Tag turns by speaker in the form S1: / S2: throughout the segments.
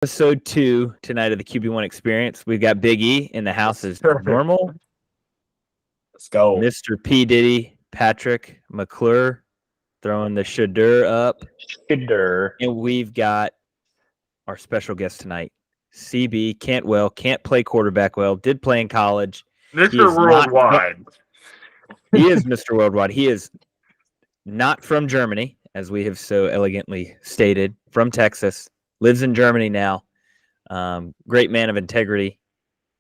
S1: Episode 2 tonight of the QB1 Experience. We've got Big E in the house as normal.
S2: Let's go.
S1: Mr. P. Diddy, Patrick McClure throwing the shadur up.
S2: Shadur.
S1: And we've got our special guest tonight, CB Cantwell. Can't play quarterback well. Did play in college.
S3: Mr. Worldwide.
S1: He is Mr. Worldwide. He is not from Germany, as we have so elegantly stated, from Texas. Lives in Germany now. Great man of integrity.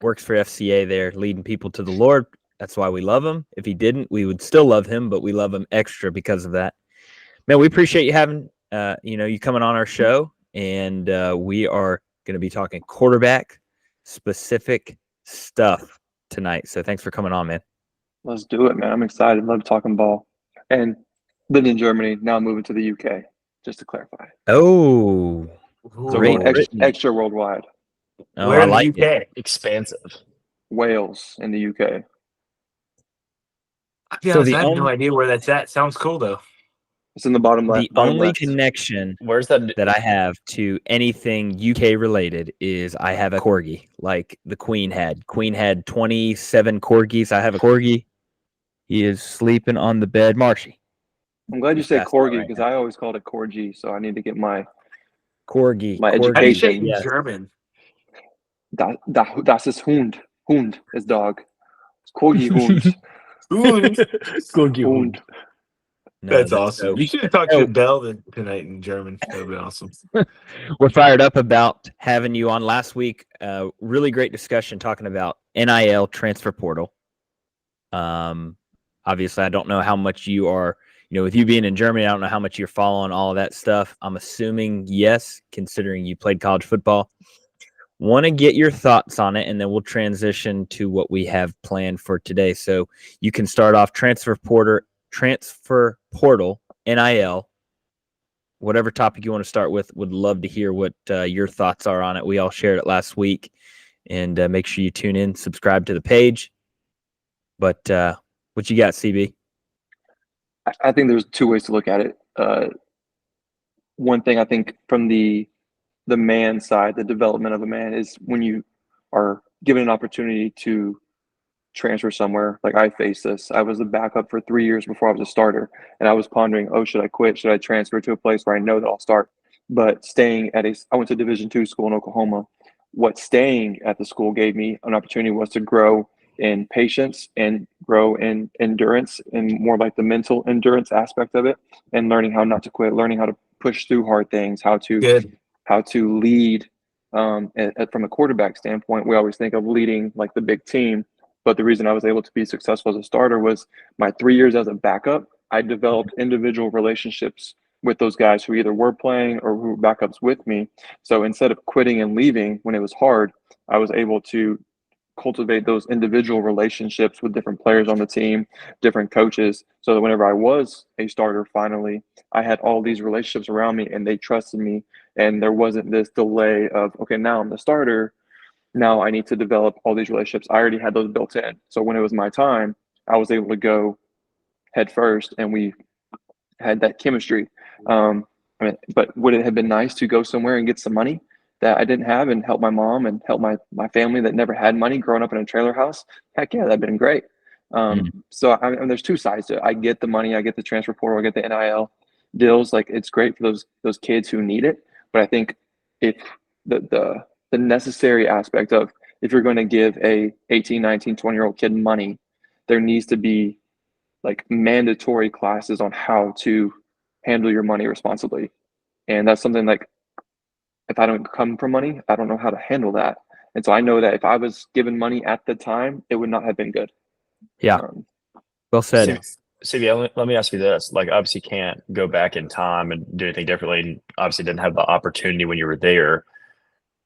S1: Works for FCA there, leading people to the Lord. That's why we love him. If he didn't, we would still love him, but we love him extra because of that. Man, we appreciate you having you coming on our show, and we are going to be talking quarterback specific stuff tonight. So thanks for coming on, man.
S4: Let's do it, man. I'm excited. Love talking ball. And lived in Germany. Now I'm moving to the UK. Just to clarify.
S1: Oh.
S4: So going extra worldwide.
S1: Oh,
S2: Where
S1: I
S2: in
S1: like
S2: the UK?
S1: it.
S2: Expansive.
S4: Wales in the UK.
S3: I'll be honest, I have no idea where that's at. Sounds cool, though.
S4: It's in the bottom left.
S1: The only connection
S2: Where's that?
S1: that I have to anything UK related is I have a corgi, like the Queen had. Queen had 27 corgis. I have a corgi. He is sleeping on the bed. Marshy.
S4: I'm glad you said
S1: Fast
S4: corgi
S1: right
S4: because
S1: now.
S4: I always called it corgi, so I need to get my
S1: Corgi.
S4: My
S1: corgi,
S3: How do you say it
S4: education,
S3: in
S1: yes.
S3: German?
S4: Das ist Hund. Hund is dog. It's corgi Hund. Hund.
S1: No,
S3: That's awesome.
S1: so-
S3: You should have talked to Bell tonight in German. That would be awesome.
S1: We're fired up about having you on last week. Really great discussion talking about NIL transfer portal. Obviously, I don't know how much you are, with you being in Germany, I don't know how much you're following all of that stuff. I'm assuming yes, considering you played college football. Want to get your thoughts on it, and then we'll transition to what we have planned for today. So you can start off transfer portal, NIL, whatever topic you want to start with. Would love to hear what your thoughts are on it. We all shared it last week, and make sure you tune in, subscribe to the page. But what you got, CB?
S4: I think there's two ways to look at it. One thing I think from the man side, the development of a man is when you are given an opportunity to transfer somewhere. Like I faced this. I was a backup for 3 years before I was a starter, and I was pondering, should I quit? Should I transfer to a place where I know that I'll start? But staying at I went to Division II school in Oklahoma. What staying at the school gave me an opportunity was to grow in patience and grow in endurance and more like the mental endurance aspect of it, and learning how not to quit, learning how to push through hard things, how to lead. From a quarterback standpoint, we always think of leading like the big team, but the reason I was able to be successful as a starter was my 3 years as a backup. I developed individual relationships with those guys who either were playing or who were backups with me. So instead of quitting and leaving when it was hard, I was able to cultivate those individual relationships with different players on the team, different coaches, so that whenever I was a starter, finally, I had all these relationships around me and they trusted me. And there wasn't this delay of, okay, now I'm the starter. Now I need to develop all these relationships. I already had those built in. So when it was my time, I was able to go head first and we had that chemistry. But would it have been nice to go somewhere and get some money that I didn't have and help my mom and help my family that never had money growing up in a trailer house? Heck yeah, that'd been great. So there's two sides to it. I get the money, I get the transfer portal, I get the NIL deals. Like it's great for those kids who need it. But I think if the necessary aspect of if you're going to give a 18, 19, 20-year-old kid money, there needs to be like mandatory classes on how to handle your money responsibly. And that's something like, if I don't come from money, I don't know how to handle that. And so I know that if I was given money at the time, it would not have been good.
S1: Yeah. Well said.
S2: CB, let me ask you this. Like, obviously you can't go back in time and do anything differently. And obviously didn't have the opportunity when you were there.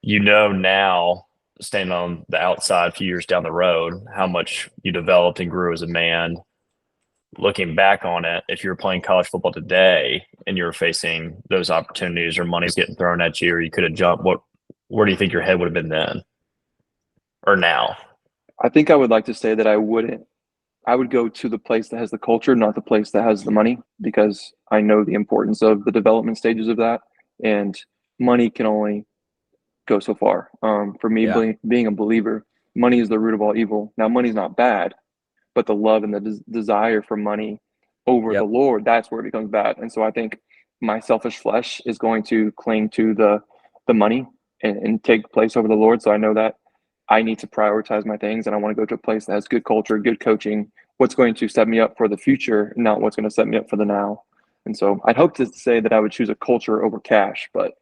S2: Now, staying on the outside a few years down the road, how much you developed and grew as a man. Looking back on it, if you were playing college football today and you were facing those opportunities or money's getting thrown at you or you could have jumped, where do you think your head would have been then or now?
S4: I think I would like to say that I would go to the place that has the culture, not the place that has the money, because I know the importance of the development stages of that. And money can only go so far. For me,
S1: Yeah.
S4: being a believer, money is the root of all evil. Now, money's not bad, but the love and the desire for money over the
S1: Yep.
S4: Lord, that's where it becomes bad. And so I think my selfish flesh is going to cling to the money and take place over the Lord. So I know that I need to prioritize my things, and I want to go to a place that has good culture, good coaching, what's going to set me up for the future, not what's going to set me up for the now. And so I'd hope to say that I would choose a culture over cash, but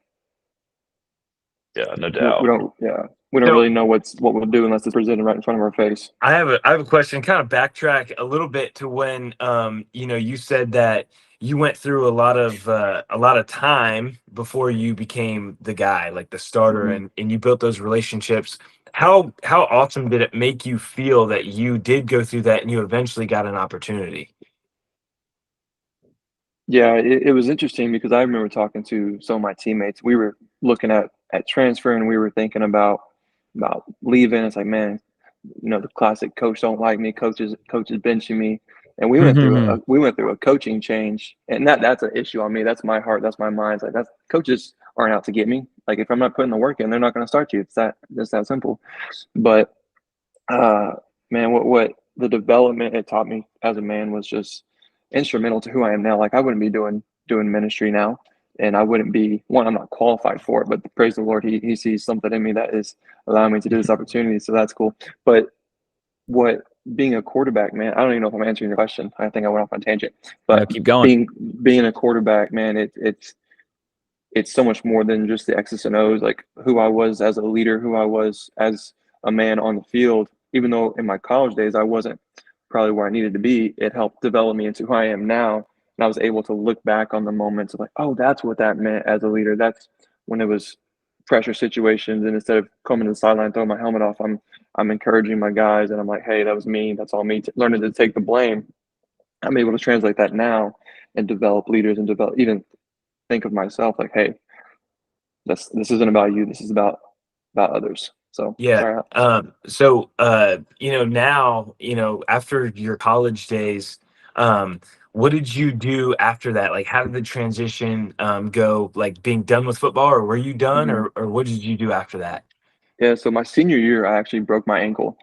S2: Yeah, no
S4: we
S2: doubt.
S4: don't. Yeah, we don't
S3: So-
S4: really know what we'll do unless it's presented right in front of our face.
S3: I have a question. Kind of backtrack a little bit to when you said that you went through a lot of time before you became the guy, like the starter,
S4: Mhm.
S3: and you built those relationships. How awesome did it make you feel that you did go through that and you eventually got an opportunity?
S4: Yeah, it was interesting because I remember talking to some of my teammates. We were looking at transferring. We were thinking about leaving. It's like, man, the classic coach don't like me, coaches benching me, and we went through a coaching change, and that's an issue on me. That's my heart. That's my mind. It's like that's coaches aren't out to get me. Like if I'm not putting the work in, they're not going to start you. It's that simple. But uh, man, what the development it taught me as a man was just instrumental to who I am now. Like I wouldn't be doing ministry now, and I wouldn't be one. I'm not qualified for it, but praise the Lord, he sees something in me that is allowing me to do this opportunity. So that's cool. But what being a quarterback, man, I don't even know if I'm answering your question. I think I went off on a tangent. But
S1: No, keep going.
S4: being a quarterback, man, it's so much more than just the X's and O's. Like who I was as a leader, who I was as a man on the field. Even though in my college days I wasn't probably where I needed to be, it helped develop me into who I am now. And I was able to look back on the moments of like, oh, that's what that meant as a leader. That's when it was pressure situations, and instead of coming to the sideline, throwing my helmet off, I'm encouraging my guys, and I'm like, hey, that was me. That's all me. Learning to take the blame. I'm able to translate that now and develop leaders and even think of myself like, hey, this isn't about you. This is about others. So
S3: Yeah.
S4: sorry.
S3: Now, after your college days, what did you do after that? Like, how did the transition go? Like being done with football, or were you done,
S4: Mhm.
S3: or what did you do after that?
S4: Yeah, so my senior year, I actually broke my ankle.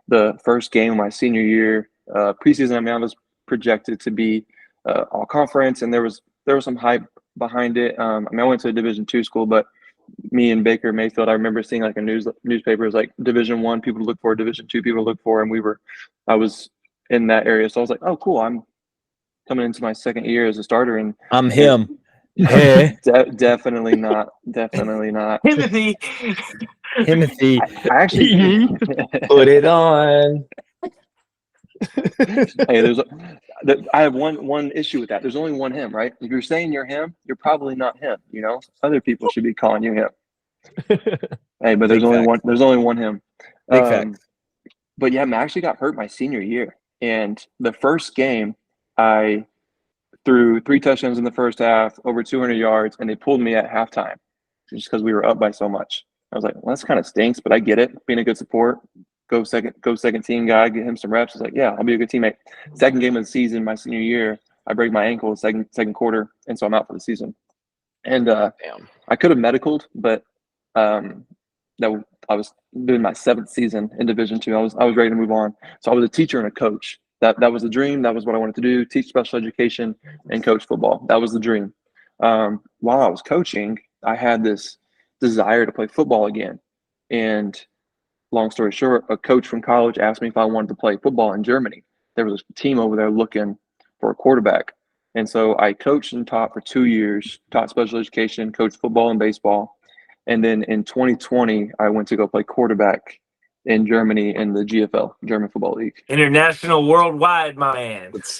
S4: The first game of my senior year, preseason, I was projected to be all conference, and there was some hype behind it. I went to a Division II school, but me and Baker Mayfield, I remember seeing like a newspapers like Division I people to look for, Division II people to look for, and I was in that area, so I was like, oh, cool, I'm coming into my second year as a starter, and
S1: I'm him. Hey,
S4: definitely not, definitely not.
S3: Timothy.
S1: Timothy.
S4: I actually.
S2: Put it on.
S4: Hey, I have one issue with that. There's only one him, right? If you're saying you're him, you're probably not him. Other people should be calling you him. Hey, but there's
S1: Big
S4: only
S1: facts.
S4: one. There's only one him.
S1: Big facts.
S4: But yeah, I actually got hurt my senior year, and the first game, I threw 3 touchdowns in the first half, over 200 yards, and they pulled me at halftime, just because we were up by so much. I was like, well, that's kind of stinks, but I get it. Being a good support, go second team guy, get him some reps. It's like, yeah, I'll be a good teammate. Second game of the season, my senior year, I break my ankle second quarter, and so I'm out for the season. And
S2: Damn.
S4: I could have medicaled, but that I was doing my 7th season in Division II. I was ready to move on. So I was a teacher and a coach. That was the dream. That was what I wanted to do: teach special education and coach football. That was the dream. While I was coaching, I had this desire to play football again. And long story short, a coach from college asked me if I wanted to play football in Germany. There was a team over there looking for a quarterback. And so I coached and taught for 2 years, taught special education, coached football and baseball. And then in 2020, I went to go play quarterback in Germany in the GFL, German Football League.
S3: International, worldwide, my man.
S2: That's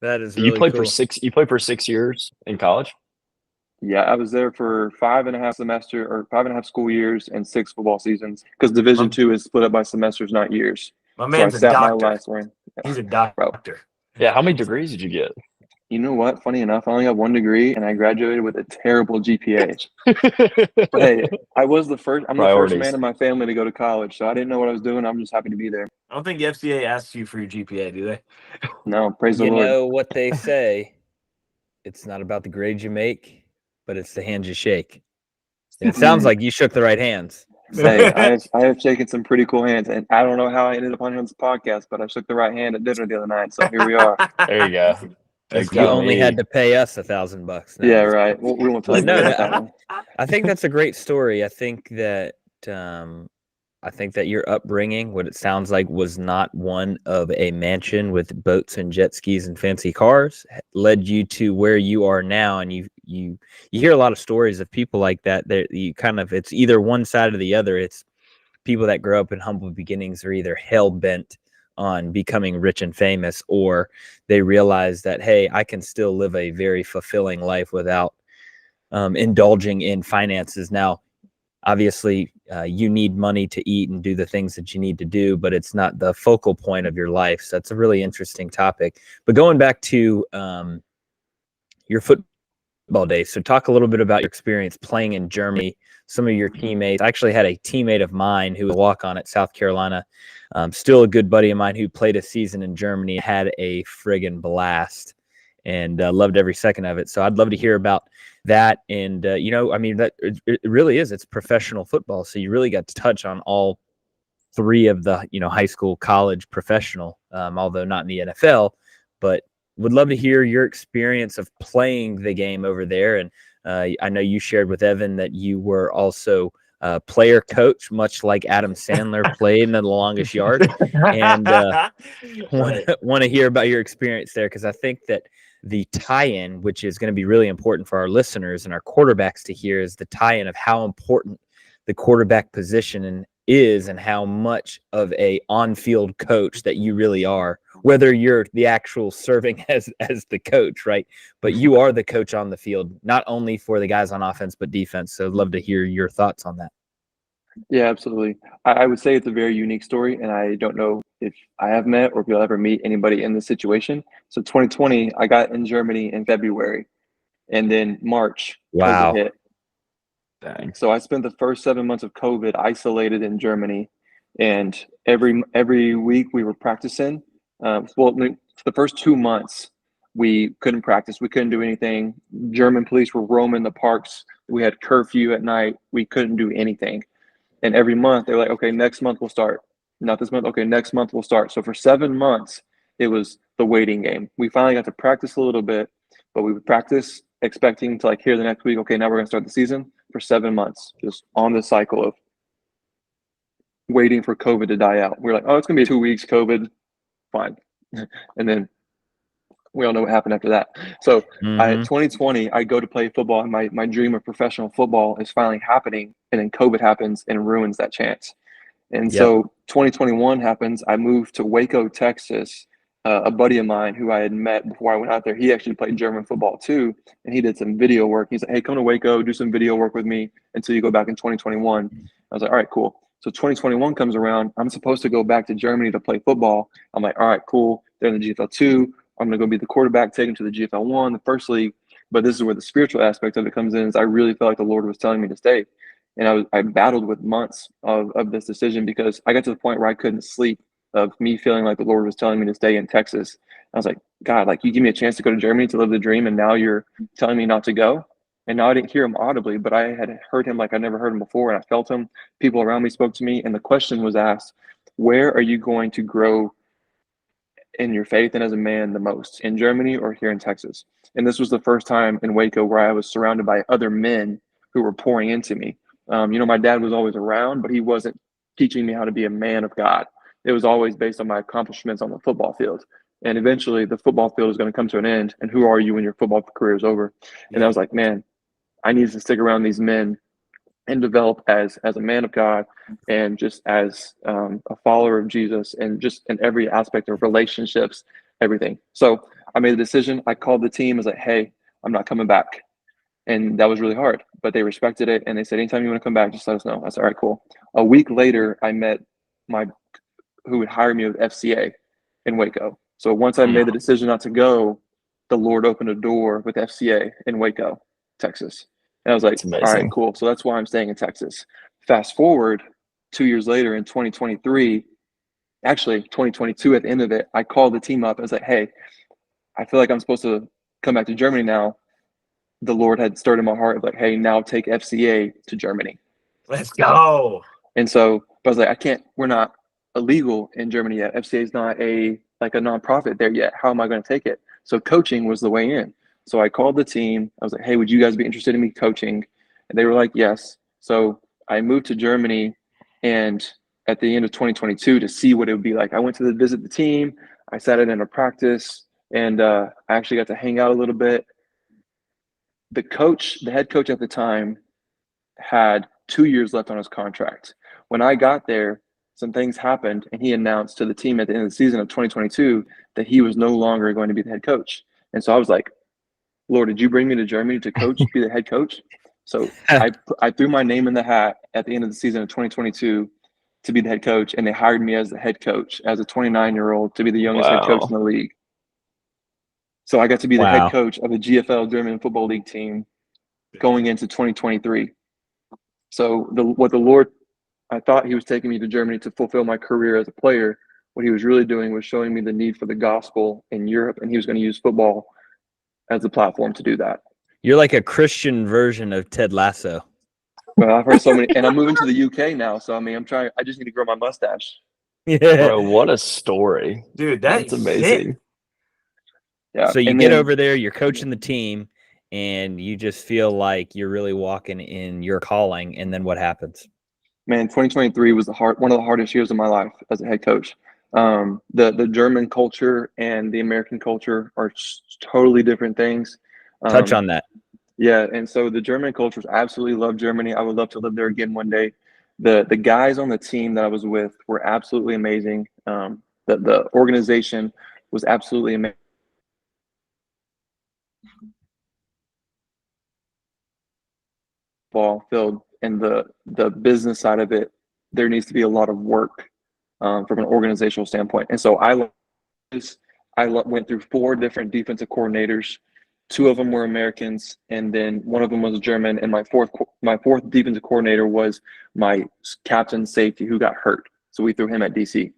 S1: That is
S2: you
S1: really
S2: played
S1: cool.
S2: You played for 6 years in college.
S4: Yeah, I was there for 5.5 school years and 6 football seasons, because Division II is split up by semesters, not years.
S3: My
S4: So I
S3: man's a
S4: sat my
S3: doctor.
S4: last one.
S3: He's a
S4: Bro,
S3: doctor.
S2: Yeah. How many degrees did you get?
S4: you know what? Funny enough, I only got 1 degree, and I graduated with a terrible GPA. But hey, I'm the first
S2: Priorities.
S4: man in my family to go to college, so I didn't know what I was doing. I'm just happy to be there.
S3: I don't think the FCA asks you for your GPA, do they?
S4: No, praise the
S1: You
S4: Lord.
S1: know what they say. It's not about the grades you make, but it's the hand you shake. And it sounds like you shook the right hands.
S4: Hey, I have shaken some pretty cool hands, and I don't know how I ended up on this podcast, but I shook the right hand at dinner the other night, so here we are.
S2: There you go.
S3: That's
S1: You
S3: cool.
S1: only had to pay us $1,000. No,
S4: Yeah,
S1: I'm just
S4: right. We won't tell
S1: But
S4: you
S1: no,
S4: about that one.
S1: I think that's a great story. I think that your upbringing, what it sounds like, was not one of a mansion with boats and jet skis and fancy cars, led you to where you are now. And you hear a lot of stories of people like that. You kind of, it's either one side or the other. It's people that grow up in humble beginnings are either hell bent on becoming rich and famous, or they realize that, hey, I can still live a very fulfilling life without indulging in finances. Now, obviously, you need money to eat and do the things that you need to do, but it's not the focal point of your life. So that's a really interesting topic. But going back to your football days, so talk a little bit about your experience playing in Germany. Some of your teammates. I actually had a teammate of mine who was a walk-on at South Carolina, still a good buddy of mine who played a season in Germany, had a friggin' blast, and loved every second of it. So I'd love to hear about that. And I mean, that it really is. It's professional football, so you really got to touch on all three of the high school, college, professional. Although not in the NFL, but would love to hear your experience of playing the game over there. And I know you shared with Evan that you were also player coach, much like Adam Sandler played in The Longest Yard. And want to hear about your experience there, because I think that the tie-in, which is going to be really important for our listeners and our quarterbacks to hear, is the tie-in of how important the quarterback position is and how much of a on-field coach that you really are, whether you're the actual serving as the coach, right? But you are the coach on the field, not only for the guys on offense, but defense. So I'd love to hear your thoughts on that.
S4: Yeah, absolutely. I would say it's a very unique story, and I don't know if I have met or if you'll ever meet anybody in this situation. So 2020, I got in Germany in February, and then March,
S1: Wow.
S4: COVID hit.
S2: Dang.
S4: So I spent the first 7 months of COVID isolated in Germany, and every week we were practicing. The first 2 months we couldn't practice. We couldn't do anything. German police were roaming the parks. We had curfew at night. We couldn't do anything. And every month they were like, okay, next month we'll start. Not this month. Okay, next month we'll start. So for 7 months, it was the waiting game. We finally got to practice a little bit, but we would practice expecting to hear the next week, okay, now we're going to start the season. For 7 months, just on this cycle of waiting for COVID to die out. We're like, oh, it's going to be 2 weeks, COVID, fine. And then we all know what happened after that. So 2020, I go to play football, and my dream of professional football is finally happening. And then COVID happens and ruins that chance. And so 2021 happens. I moved to Waco, Texas. A buddy of mine who I had met before I went out there, he actually played German football too. And he did some video work. He's like, hey, come to Waco, do some video work with me until you go back in 2021. I was like, all right, cool. So 2021 comes around. I'm supposed to go back to Germany to play football. I'm like, all right, cool. They're in the GFL 2. I'm going to go be the quarterback, take them to the GFL 1, the first league. But this is where the spiritual aspect of it comes in, is I really felt like the Lord was telling me to stay. And I battled with months of this decision, because I got to the point where I couldn't sleep, of me feeling like the Lord was telling me to stay in Texas. I was like, God, you give me a chance to go to Germany to live the dream, and now you're telling me not to go. And now I didn't hear him audibly, but I had heard him like I never heard him before, and I felt him. People around me spoke to me, and the question was asked, where are you going to grow in your faith and as a man the most, in Germany or here in Texas? And this was the first time in Waco where I was surrounded by other men who were pouring into me. My dad was always around, but he wasn't teaching me how to be a man of God. It was always based on my accomplishments on the football field. And eventually the football field is going to come to an end. And who are you when your football career is over? And I was like, man, I need to stick around these men and develop as a man of God, and just as a follower of Jesus, and just in every aspect of relationships, everything. So I made a decision. I called the team. I was like, hey, I'm not coming back. And that was really hard, but they respected it. And they said, anytime you want to come back, just let us know. I said, all right, cool. A week later, I met who would hire me with FCA in Waco. So once I made the decision not to go, the Lord opened a door with FCA in Waco, Texas. And I was like, all right, cool. So that's why I'm staying in Texas. Fast forward 2 years later in 2023, actually 2022 at the end of it, I called the team up. I was like, hey, I feel like I'm supposed to come back to Germany now. the Lord had stirred in my heart, like, hey, now take FCA to Germany.
S3: Let's go.
S4: And so I was like, we're not illegal in Germany yet. FCA is not a nonprofit there yet. How am I going to take it? So coaching was the way in. So I called the team. I was like, hey, would you guys be interested in me coaching? And they were like, yes. So I moved to Germany, and at the end of 2022 to see what it would be like. I went to visit the team. I sat in a practice, and I actually got to hang out a little bit. The head coach at the time, had 2 years left on his contract. When I got there, some things happened, and he announced to the team at the end of the season of 2022 that he was no longer going to be the head coach. And so I was like, Lord, did you bring me to Germany to be the head coach? So I threw my name in the hat at the end of the season of 2022 to be the head coach, and they hired me as the head coach, as a 29-year-old, to be the youngest head coach in the league. So I got to be the head coach of the GFL German Football League team going into 2023. So what the Lord, I thought he was taking me to Germany to fulfill my career as a player. What he was really doing was showing me the need for the gospel in Europe, and he was going to use football as the platform to do that.
S1: You're like a Christian version of Ted Lasso.
S4: Well, I've heard so many, and I'm moving to the UK now. So, I mean, I just need to grow my mustache.
S1: Yeah.
S2: Bro, what a story.
S3: Dude,
S2: That's amazing.
S3: Sick.
S4: Yeah.
S1: So you get over there, you're coaching the team, and you just feel like you're really walking in your calling. And then what happens?
S4: Man, 2023 was one of the hardest years of my life as a head coach. The German culture and the American culture are totally different things.
S1: Touch on that.
S4: Yeah, and so the German cultures, I absolutely love Germany. I would love to live there again one day. The guys on the team that I was with were absolutely amazing. The organization was absolutely amazing. Ball field, and the business side of it, there needs to be a lot of work from an organizational standpoint. And so I went through 4 different defensive coordinators. 2 of them were Americans, and then one of them was German. And my fourth defensive coordinator was my captain safety, who got hurt. So we threw him at DC.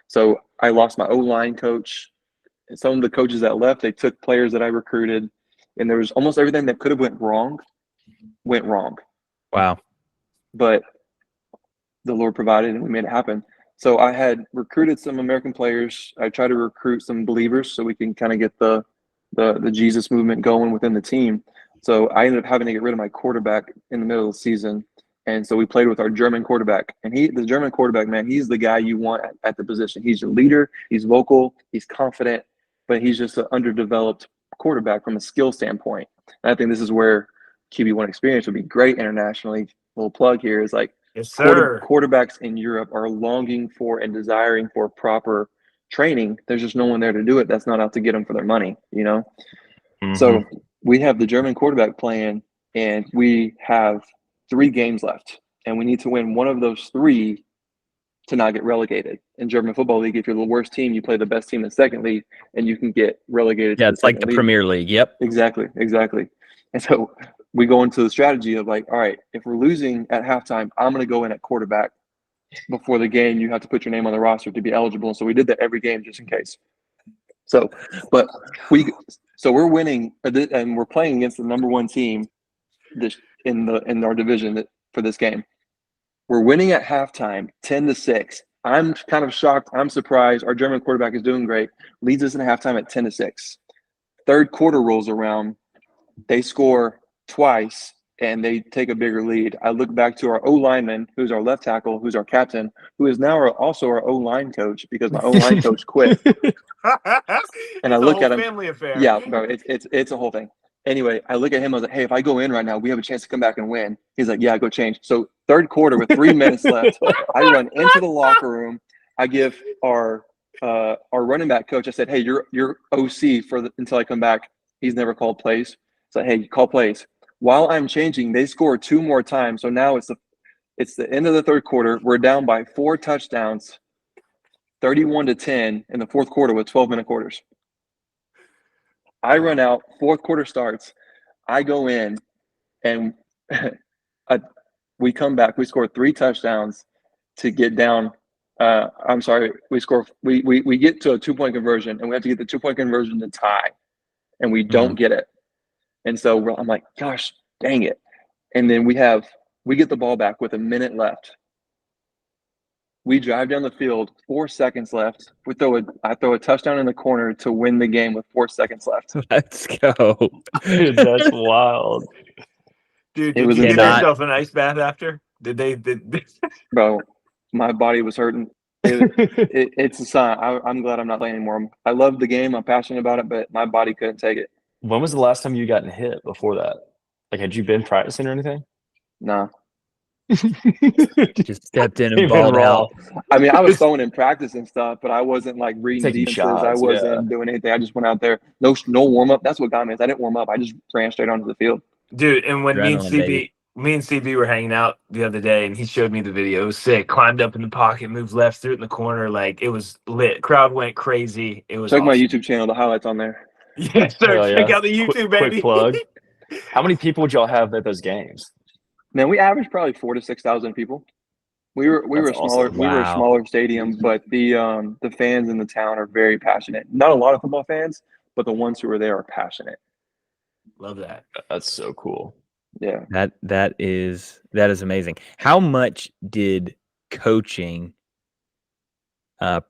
S4: So I lost my O-line coach. And some of the coaches that left, they took players that I recruited, and there was almost everything that could have went wrong.
S1: Wow.
S4: But the Lord provided, and we made it happen. So I had recruited some American players. I tried to recruit some believers so we can kind of get the Jesus movement going within the team. So I ended up having to get rid of my quarterback in the middle of the season. And so we played with our German quarterback. And the German quarterback, man, he's the guy you want at the position. He's your leader. He's vocal. He's confident. But he's just an underdeveloped quarterback from a skill standpoint. And I think this is where QB1 experience would be great internationally. A little plug here is like,
S3: yes, sir.
S4: Quarterbacks in Europe are longing for and desiring for proper training. There's just no one there to do it. That's not out to get them for their money, you know?
S2: Mm-hmm.
S4: So we have the German quarterback playing, and we have 3 games left, and we need to win one of those 3 to not get relegated. In German Football League, if you're the worst team, you play the best team in the second league, and you can get relegated.
S1: Yeah, it's like the Premier League. Yep.
S4: Exactly. And so we go into the strategy of like, all right, if we're losing at halftime, I'm going to go in at quarterback. Before the game, you have to put your name on the roster to be eligible. And so we did that every game just in case. So we're winning, and we're playing against the number 1 team in our division for this game. We're winning at halftime, 10-6. I'm kind of shocked. I'm surprised. Our German quarterback is doing great. Leads us in halftime at 10-6. Third quarter rolls around. They score twice, and they take a bigger lead. I look back to our O-lineman, who's our left tackle, who's our captain, who is now also our O-line coach, because my O-line coach quit. And I look at him.
S3: Family affair.
S4: Yeah, bro, it's a whole thing. Anyway, I look at him. I was like, hey, if I go in right now, we have a chance to come back and win. He's like, yeah, go change. So third quarter with 3 minutes left, I run into the locker room. I give our running back coach, I said, hey, you're OC until I come back. He's never called plays. So, hey, call plays. While I'm changing, they score 2 more times. So now it's the end of the third quarter. We're down by 4 touchdowns, 31-10 in the fourth quarter with 12-minute quarters. I run out, fourth quarter starts. I go in, and we come back. We score 3 touchdowns to get down. I'm sorry. We get to a 2-point conversion, and we have to get the 2-point conversion to tie, and we don't get it. And so I'm like, gosh, dang it. And then we get the ball back with a minute left. We drive down the field, 4 seconds left. I throw a touchdown in the corner to win the game with 4 seconds left.
S1: Let's go.
S2: Dude, that's wild.
S3: Dude,
S4: It
S3: did
S4: was
S3: you give
S1: insane.
S3: yourself an ice bath after?
S4: Bro, my body was hurting. It's a sign. I'm glad I'm not playing anymore. I love the game. I'm passionate about it, but my body couldn't take it.
S2: When was the last time you gotten hit before that? Like, had you been practicing or anything?
S4: Nah.
S1: Just stepped in
S2: Came
S1: and
S2: in
S1: balled
S2: raw.
S1: out.
S4: I mean, I was throwing in practice and stuff, but I wasn't like reading
S2: Taking
S4: defenses. I
S2: shots,
S4: wasn't doing anything. I just went out there. No warm up. That's what got me. Is I didn't warm up. I just ran straight onto the field.
S3: Dude, and when
S1: Adrenaline, baby.
S3: me and CB were hanging out the other day, and he showed me the video. It was sick. Climbed up in the pocket, moved left, threw it in the corner. Like, it was lit. Crowd went crazy. It was
S4: Check my
S3: awesome.
S4: YouTube channel. The highlights on there.
S3: Yes, sir.
S2: Hell
S3: Check
S2: yeah.
S3: out the YouTube,
S2: Quick
S3: baby.
S2: plug. How many people would y'all have at those games?
S4: Man, we averaged probably 4,000 to 6,000 people. We were a
S2: That's
S4: smaller
S2: awesome.
S4: we were a
S1: Wow.
S4: smaller stadium, but the fans in the town are very passionate. Not a lot of football fans, but the ones who are there are passionate.
S3: Love that.
S2: That's so cool.
S4: Yeah.
S1: That is amazing. How much did coaching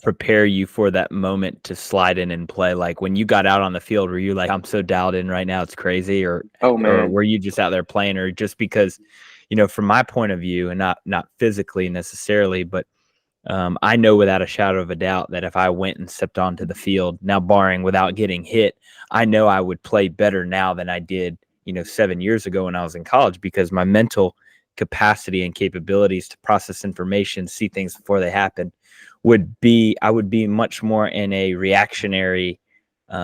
S1: prepare you for that moment to slide in and play? Like, when you got out on the field, were you like, I'm so dialed in right now, it's crazy? Or
S4: Man.
S1: were you just out there playing? Or just because, from my point of view, and not physically necessarily, but I know without a shadow of a doubt that if I went and stepped onto the field, now barring without getting hit, I know I would play better now than I did 7 years ago when I was in college, because my mental capacity and capabilities to process information, see things before they happen, I would be much more in a reactionary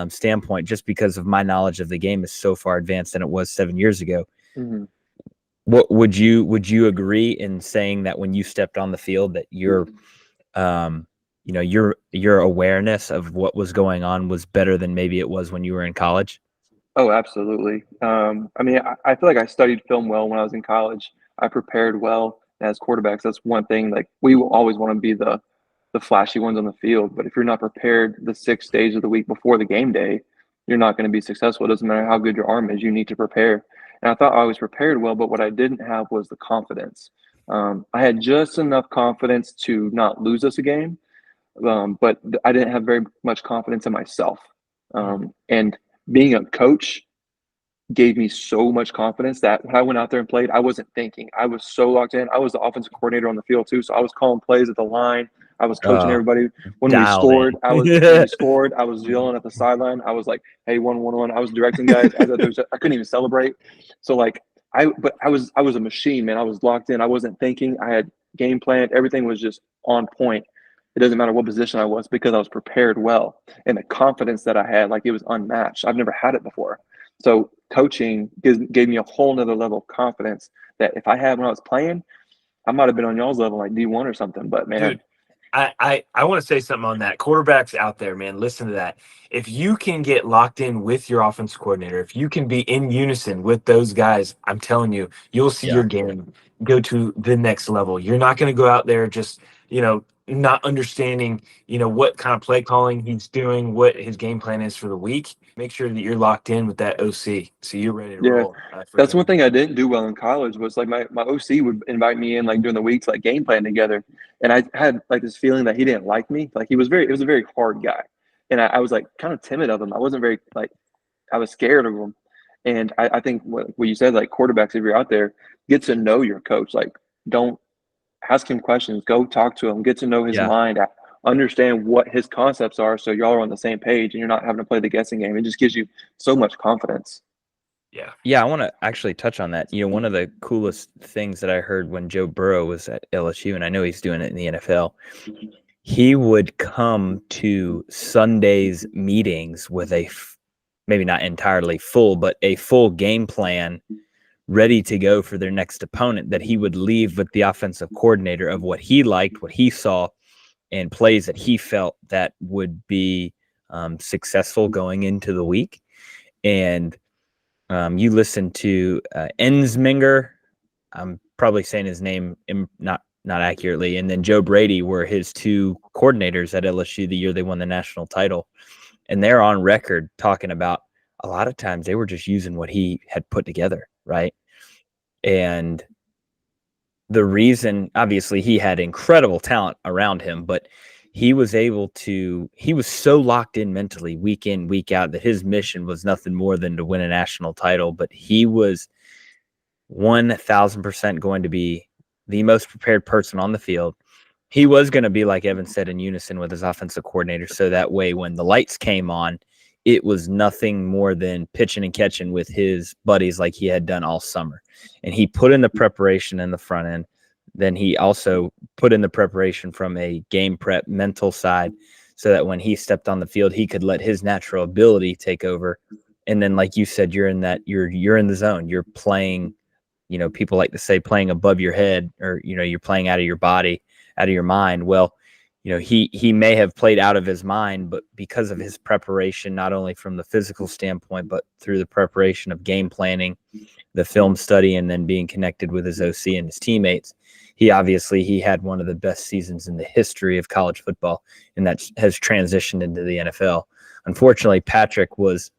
S1: standpoint, just because of my knowledge of the game is so far advanced than it was 7 years ago.
S4: Mm-hmm.
S1: What would you agree in saying that when you stepped on the field that your awareness of what was going on was better than maybe it was when you were in college?
S4: Oh, absolutely. I mean, I feel like I studied film well when I was in college. I prepared well. As quarterbacks, that's one thing. Like, we will always want to be the flashy ones on the field, but if you're not prepared the 6 days of the week before the game day, you're not going to be successful. It doesn't matter how good your arm is. You need to prepare. And I thought I was prepared well, but what I didn't have was the confidence. I had just enough confidence to not lose us a game, but I didn't have very much confidence in myself. And being a coach gave me so much confidence that when I went out there and played, I wasn't thinking. I was so locked in. I was the offensive coordinator on the field too, so I was calling plays at the line. I was coaching everybody. When we scored, I was yelling at the sideline. I was like, "Hey, 1-1-1." I was directing guys. I couldn't even celebrate. So I was a machine, man. I was locked in. I wasn't thinking. I had game planned. Everything was just on point. It doesn't matter what position I was, because I was prepared well, and the confidence that I had, like, it was unmatched. I've never had it before. So coaching gave me a whole nother level of confidence that if I had when I was playing, I might have been on y'all's level, like D1 or something. But man,
S3: Dude, I want to say something on that. Quarterbacks out there, man, listen to that. If you can get locked in with your offense coordinator, if you can be in unison with those guys, I'm telling you, you'll see your game go to the next level. You're not going to go out there just, not understanding, what kind of play calling he's doing, what his game plan is for the week. Make sure that you're locked in with that OC, so you're ready to roll.
S4: That's one thing I didn't do well in college was, like, my OC would invite me in, like, during the week to, like, game plan together, and I had, like, this feeling that he didn't like me. Like, it was a very hard guy, and I was, like, kind of timid of him. I wasn't very, like, I was scared of him. And I think what you said, like, quarterbacks, if you're out there, get to know your coach. Like, don't ask him questions. Go talk to him. Get to know his mind. Understand what his concepts are, so y'all are on the same page and you're not having to play the guessing game. It just gives you so much confidence.
S1: Yeah, I want to actually touch on that. One of the coolest things that I heard when Joe Burrow was at LSU, and I know he's doing it in the NFL, he would come to Sunday's meetings with maybe not entirely full, but a full game plan ready to go for their next opponent, that he would leave with the offensive coordinator of what he liked, what he saw, and plays that he felt that would be successful going into the week. And you listen to Ensminger, I'm probably saying his name not accurately, and then Joe Brady were his two coordinators at LSU the year they won the national title. And they're on record talking about a lot of times they were just using what he had put together, right? And the reason, obviously, he had incredible talent around him, but he was so locked in mentally week in, week out that his mission was nothing more than to win a national title. But he was 1,000% going to be the most prepared person on the field. He was going to be, like Evan said, in unison with his offensive coordinator. So that way, when the lights came on, it was nothing more than pitching and catching with his buddies like he had done all summer. And he put in the preparation in the front end. Then he also put in the preparation from a game prep mental side so that when he stepped on the field, he could let his natural ability take over. And then, like you said, you're in the zone. You're playing, people like to say playing above your head, or, you're playing out of your body, out of your mind. Well, he may have played out of his mind, but because of his preparation, not only from the physical standpoint, but through the preparation of game planning, the film study, and then being connected with his OC and his teammates, he had one of the best seasons in the history of college football, and that has transitioned into the NFL. Unfortunately, Patrick was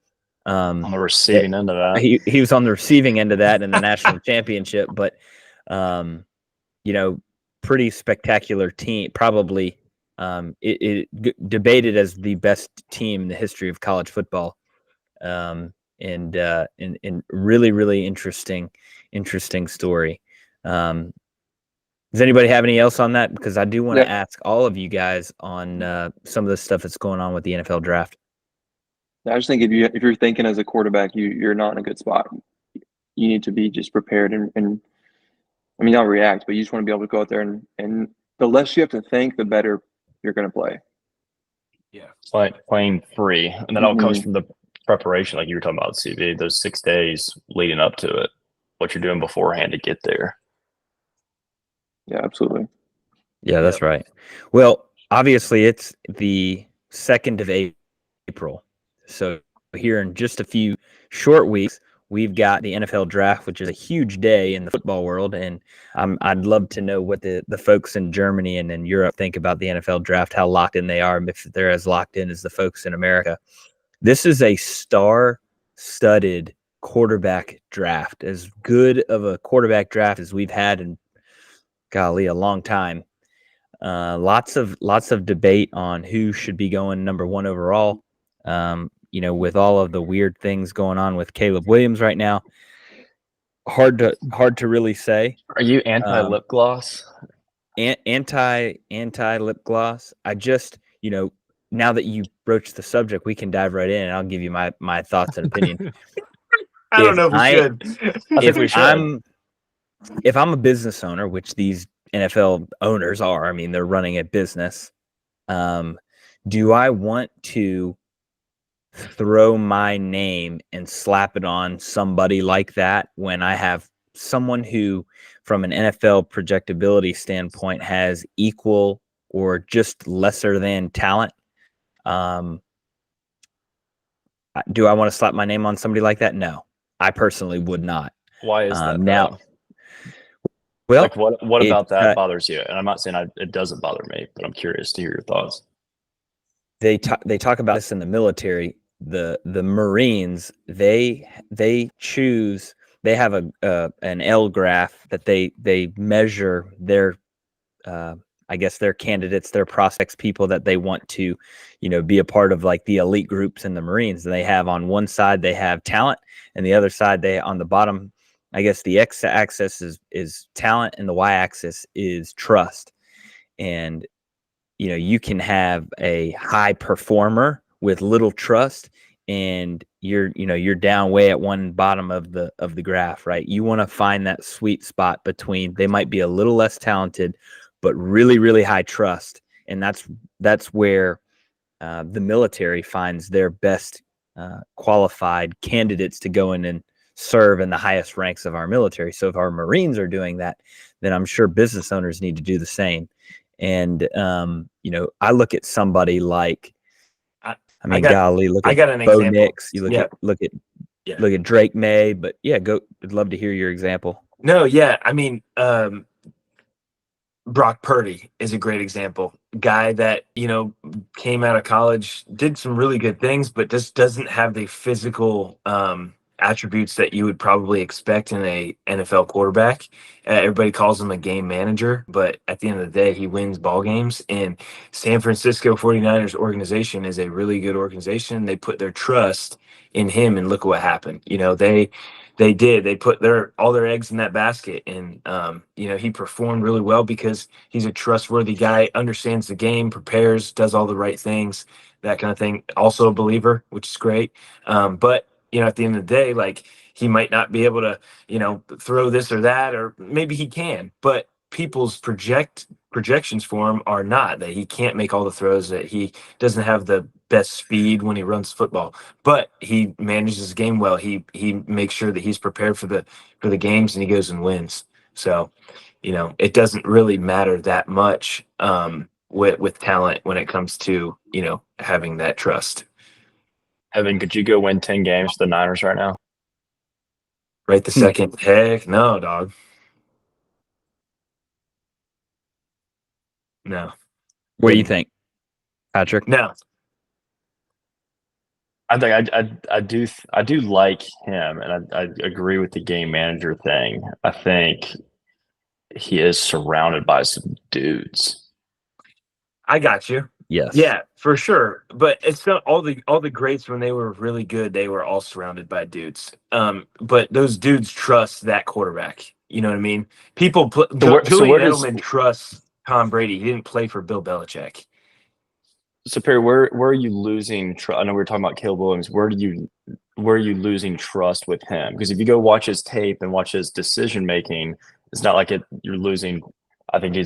S2: on the receiving end of that.
S1: He was on the receiving end of that in the national championship, but pretty spectacular team. Probably debated as the best team in the history of college football. And really, really interesting story. Does anybody have any else on that? Because I do want to ask all of you guys on some of the stuff that's going on with the NFL draft.
S4: I just think if you're thinking as a quarterback, you're not in a good spot. You need to be just prepared and I mean, not react, but you just want to be able to go out there and the less you have to think, the better you're going to play.
S2: Yeah, playing free, and that all comes from the preparation, like you were talking about, CV. Those 6 days leading up to it, what you're doing beforehand to get there.
S4: Yeah, absolutely.
S1: Yeah, that's right. Well, obviously, it's the 2nd of April. So here in just a few short weeks, we've got the NFL draft, which is a huge day in the football world. And I'd love to know what the folks in Germany and in Europe think about the NFL draft, how locked in they are, if they're as locked in as the folks in America. This is a star-studded quarterback draft, as good of a quarterback draft as we've had in, golly, a long time. Lots of debate on who should be going number 1 overall. With all of the weird things going on with Caleb Williams right now, hard to really say.
S2: Are you anti lip gloss?
S1: Anti lip gloss. I just, now that you broached the subject, we can dive right in, and I'll give you my thoughts and opinion.
S3: I don't know if we should.
S2: I think we should.
S1: If I'm a business owner, which these NFL owners are, I mean, they're running a business. Do I want to throw my name and slap it on somebody like that when I have someone who, from an NFL projectability standpoint, has equal or just lesser than talent? Do I want to slap my name on somebody like that? No, I personally would not.
S2: Why is that?
S1: Now, well,
S2: like what about that bothers you? And I'm not saying it doesn't bother me, but I'm curious to hear your thoughts.
S1: They talk about this in the military. The Marines, they choose. They have an L graph that they measure their I guess their candidates, their prospects, people that they want to, be a part of, like the elite groups in the Marines. And they have, on one side they have talent, and the other side, on the bottom, I guess the x-axis is talent, and the y-axis is trust. And you can have a high performer with little trust, and you're down way at one bottom of the graph, right? You want to find that sweet spot between, they might be a little less talented, but really, really high trust. And that's where the military finds their best qualified candidates to go in and serve in the highest ranks of our military. So if our Marines are doing that, then I'm sure business owners need to do the same. And, I look at somebody like, golly, look at Bo Nix. You look at Drake May, but I'd love to hear your example.
S3: No, yeah. I mean, Brock Purdy is a great example. Guy that, came out of college, did some really good things, but just doesn't have the physical attributes that you would probably expect in a NFL quarterback. Everybody calls him a game manager, but at the end of the day, he wins ball games. And San Francisco 49ers organization is a really good organization. They put their trust in him, and look what happened. They put all their eggs in that basket, and he performed really well because he's a trustworthy guy, understands the game, prepares, does all the right things, that kind of thing. Also a believer, which is great. But at the end of the day, like, he might not be able to throw this or that, or maybe he can, but people's projections for him are not that he can't make all the throws, that he doesn't have the best speed when he runs football, but he manages his game well. He makes sure that he's prepared for the games, and he goes and wins. So, it doesn't really matter that much with talent when it comes to having that trust.
S2: Evan, could you go win 10 games for the Niners right now?
S3: Right the second? Heck no, dog. No.
S1: What do you think, Patrick?
S3: No.
S2: I think I do like him, and I agree with the game manager thing. I think he is surrounded by some dudes.
S3: I got you.
S1: Yes.
S3: Yeah, for sure. But it's not all the greats when they were really good, they were all surrounded by dudes. But those dudes trust that quarterback. You know what I mean? Julian Edelman trusts Tom Brady. He didn't play for Bill Belichick.
S2: So Perry, where are you losing trust? I know we were talking about Caleb Williams. Where are you losing trust with him? Because if you go watch his tape and watch his decision making, it's not like you're losing. I think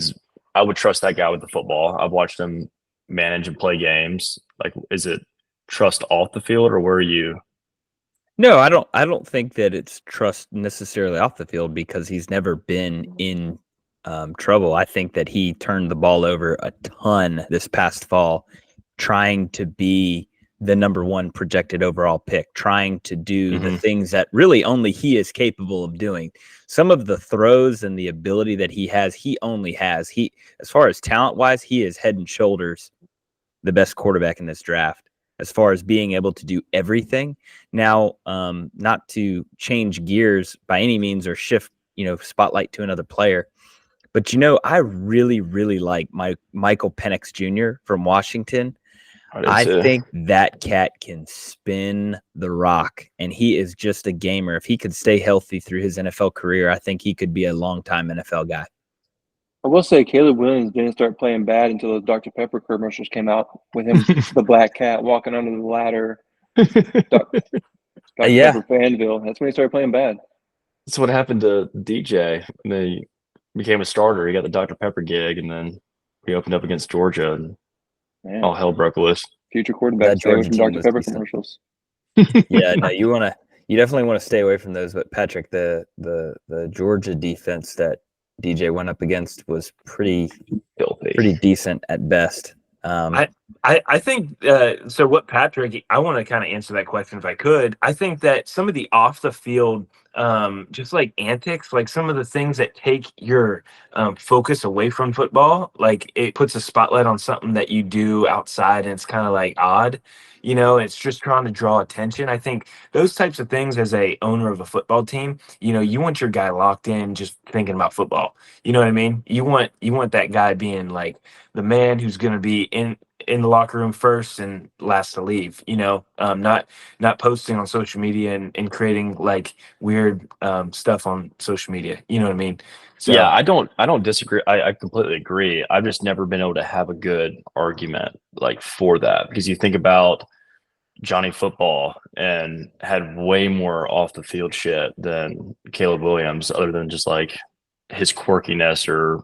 S2: I would trust that guy with the football. I've watched him manage and play games. Like, is it trust off the field, or where are you?
S1: No, I don't think that it's trust necessarily off the field, because he's never been in trouble. I think that he turned the ball over a ton this past fall, trying to be the number one projected overall pick, trying to do the things that really only he is capable of doing. Some of the throws and the ability that he has, as far as talent wise, he is head and shoulders the best quarterback in this draft, as far as being able to do everything. Now, not to change gears by any means or shift, spotlight to another player, but I really, really like Michael Penix Jr. from Washington. I think that cat can spin the rock, and he is just a gamer. If he could stay healthy through his NFL career, I think he could be a long-time NFL guy.
S4: I will say Caleb Williams didn't start playing bad until those Dr. Pepper commercials came out with him, the black cat walking under the ladder. Dr. Pepper Fanville. That's when he started playing bad.
S2: That's what happened to DJ. They became a starter. He got the Dr. Pepper gig, and then he opened up against Georgia, and all hell broke loose.
S4: Future quarterback stay away from Dr. Pepper commercials.
S1: Yeah, no, you definitely want to stay away from those. But Patrick, the Georgia defense that DJ went up against was pretty decent at best.
S3: I think so. What Patrick? I want to kind of answer that question if I could. I think that some of the off the field, just like antics, like some of the things that take your focus away from football, like it puts a spotlight on something that you do outside, and it's kind of like odd. It's just trying to draw attention. I think those types of things, as a owner of a football team, you want your guy locked in, just thinking about football. You know what I mean? You want that guy being like the man who's going to be in the locker room first and last to leave. Not posting on social media and creating like weird stuff on social media. You know what I mean? So,
S2: yeah, I don't disagree. I completely agree. I've just never been able to have a good argument like for that, because you think about Johnny Football and had way more off the field shit than Caleb Williams, other than just like his quirkiness or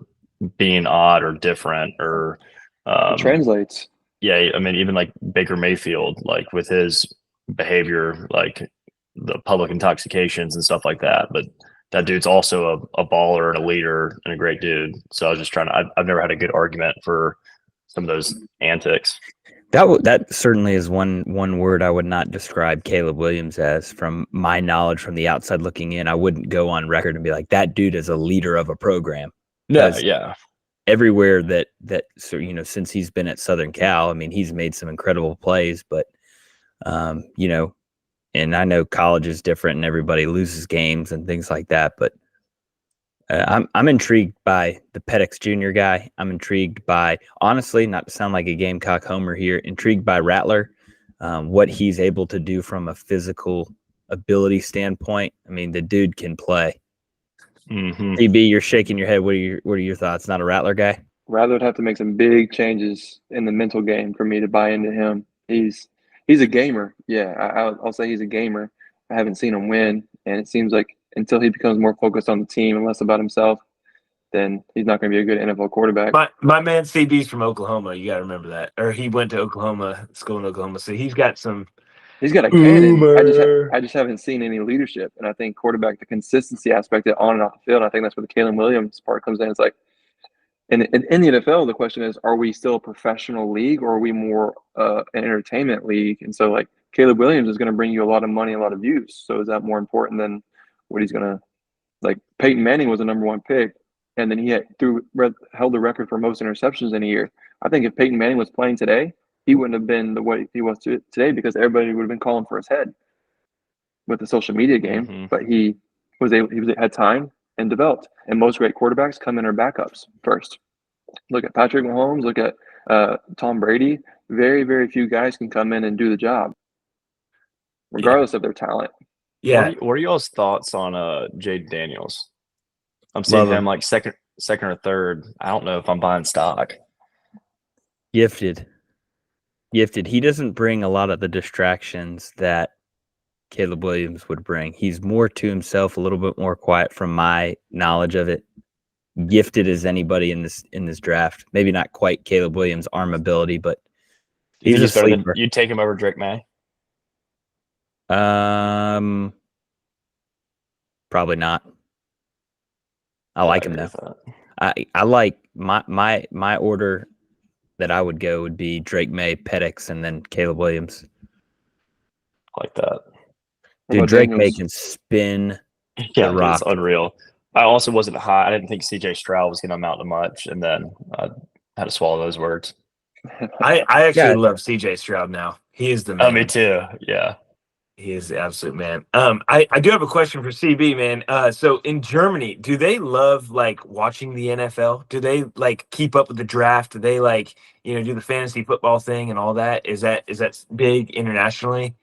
S2: being odd or different or
S4: it translates.
S2: Yeah, I mean, even like Baker Mayfield, like with his behavior, like the public intoxications and stuff like that. But that dude's also a baller and a leader and a great dude. So I was just trying to. I've never had a good argument for some of those antics.
S1: That certainly is one word I would not describe Caleb Williams as. From my knowledge, from the outside looking in, I wouldn't go on record and be like, that dude is a leader of a program.
S2: No, yeah.
S1: everywhere that so since he's been at Southern Cal, I mean, he's made some incredible plays, but and I know college is different and everybody loses games and things like that, but I'm intrigued by the Pettis Jr. guy. I'm intrigued by, honestly, not to sound like a Gamecock homer here, intrigued by Rattler, what he's able to do from a physical ability standpoint. I mean, the dude can play.
S2: Mm-hmm.
S1: DB, you're shaking your head. What are your thoughts? Not a Rattler guy?
S4: Rattler would have to make some big changes in the mental game for me to buy into him. He's a gamer. Yeah, I'll say he's a gamer. I haven't seen him win, and it seems like until he becomes more focused on the team and less about himself, then he's not going to be a good NFL quarterback.
S3: My man CB's from Oklahoma. You got to remember that. Or he went to Oklahoma, school in Oklahoma. So he's got
S4: a cannon. I just haven't seen any leadership. And I think quarterback, the consistency aspect of on and off the field, I think that's where the Caleb Williams part comes in. It's like, in the NFL, the question is, are we still a professional league or are we more an entertainment league? And so, like, Caleb Williams is going to bring you a lot of money, a lot of views. So is that more important than what he's going to – like, Peyton Manning was the number one pick, and then he held the record for most interceptions in a year. I think if Peyton Manning was playing today, he wouldn't have been the way he was today because everybody would have been calling for his head with the social media game.
S2: Mm-hmm.
S4: But he had time and developed. And most great quarterbacks come in as backups first. Look at Patrick Mahomes. Look at Tom Brady. Very, very few guys can come in and do the job, regardless of their talent.
S3: Yeah.
S2: What are y'all's thoughts on Jaden Daniels? I'm seeing him like second or third. I don't know if I'm buying stock.
S1: Gifted. He doesn't bring a lot of the distractions that Caleb Williams would bring. He's more to himself, a little bit more quiet from my knowledge of it. Gifted as anybody in this draft. Maybe not quite Caleb Williams' arm ability, but he's a sleeper.
S2: You'd take him over Drake May?
S1: Probably not. I like him though. I like my order that I would go would be Drake May, Pettis, and then Caleb Williams.
S2: Like that.
S1: Dude, Drake May can spin
S2: the
S1: rock.
S2: It's unreal. I also wasn't high. I didn't think CJ Stroud was going to amount to much, and then I had to swallow those words.
S3: I actually love CJ Stroud now. He is the man.
S2: Oh, me too. Yeah.
S3: He is the absolute man. I do have a question for CB, man. So in Germany, do they love like watching the NFL? Do they like keep up with the draft? Do they like, do the fantasy football thing and all that? Is that big internationally?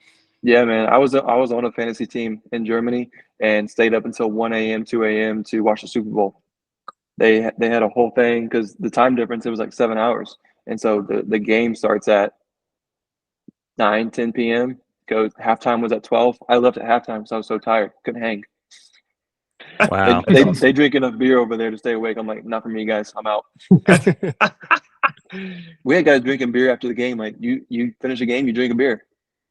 S4: Yeah, man. I was on a fantasy team in Germany and stayed up until 1 a.m., 2 a.m. to watch the Super Bowl. They had a whole thing because the time difference, it was like 7 hours. And so the game starts at 9, 10 p.m. Halftime was at 12. I left at halftime, so I was so tired. Couldn't hang.
S1: Wow.
S4: They drink enough beer over there to stay awake. I'm like, not for me, guys. I'm out. We had guys drinking beer after the game. Like, you finish a game, you drink a beer.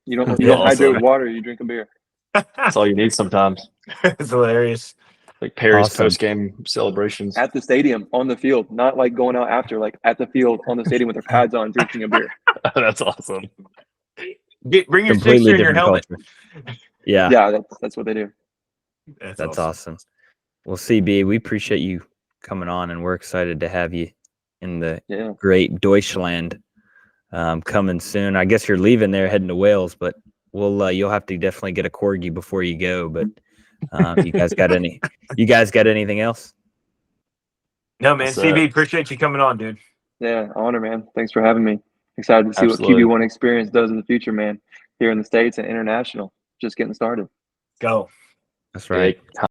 S4: You don't hydrate with water, you drink a beer.
S2: That's all you need sometimes.
S3: It's hilarious.
S2: Like Perry's post-game celebrations.
S4: At the stadium, on the field, not like going out after, like at the field, on the stadium with their pads on, drinking a beer.
S2: That's awesome.
S3: Bring your sixer and your helmet.
S1: Culture. Yeah.
S4: Yeah, that's what they do.
S1: That's awesome. Well, CB, we appreciate you coming on, and we're excited to have you in the great Deutschland coming soon. I guess you're leaving there, heading to Wales, but you'll have to definitely get a corgi before you go. But you guys got anything else?
S3: No, man. CB, appreciate you coming on, dude.
S4: Yeah, honor, man. Thanks for having me. Excited to see what QB1 experience does in the future, man. Here in the States and international. Just getting started.
S3: Go.
S1: That's right.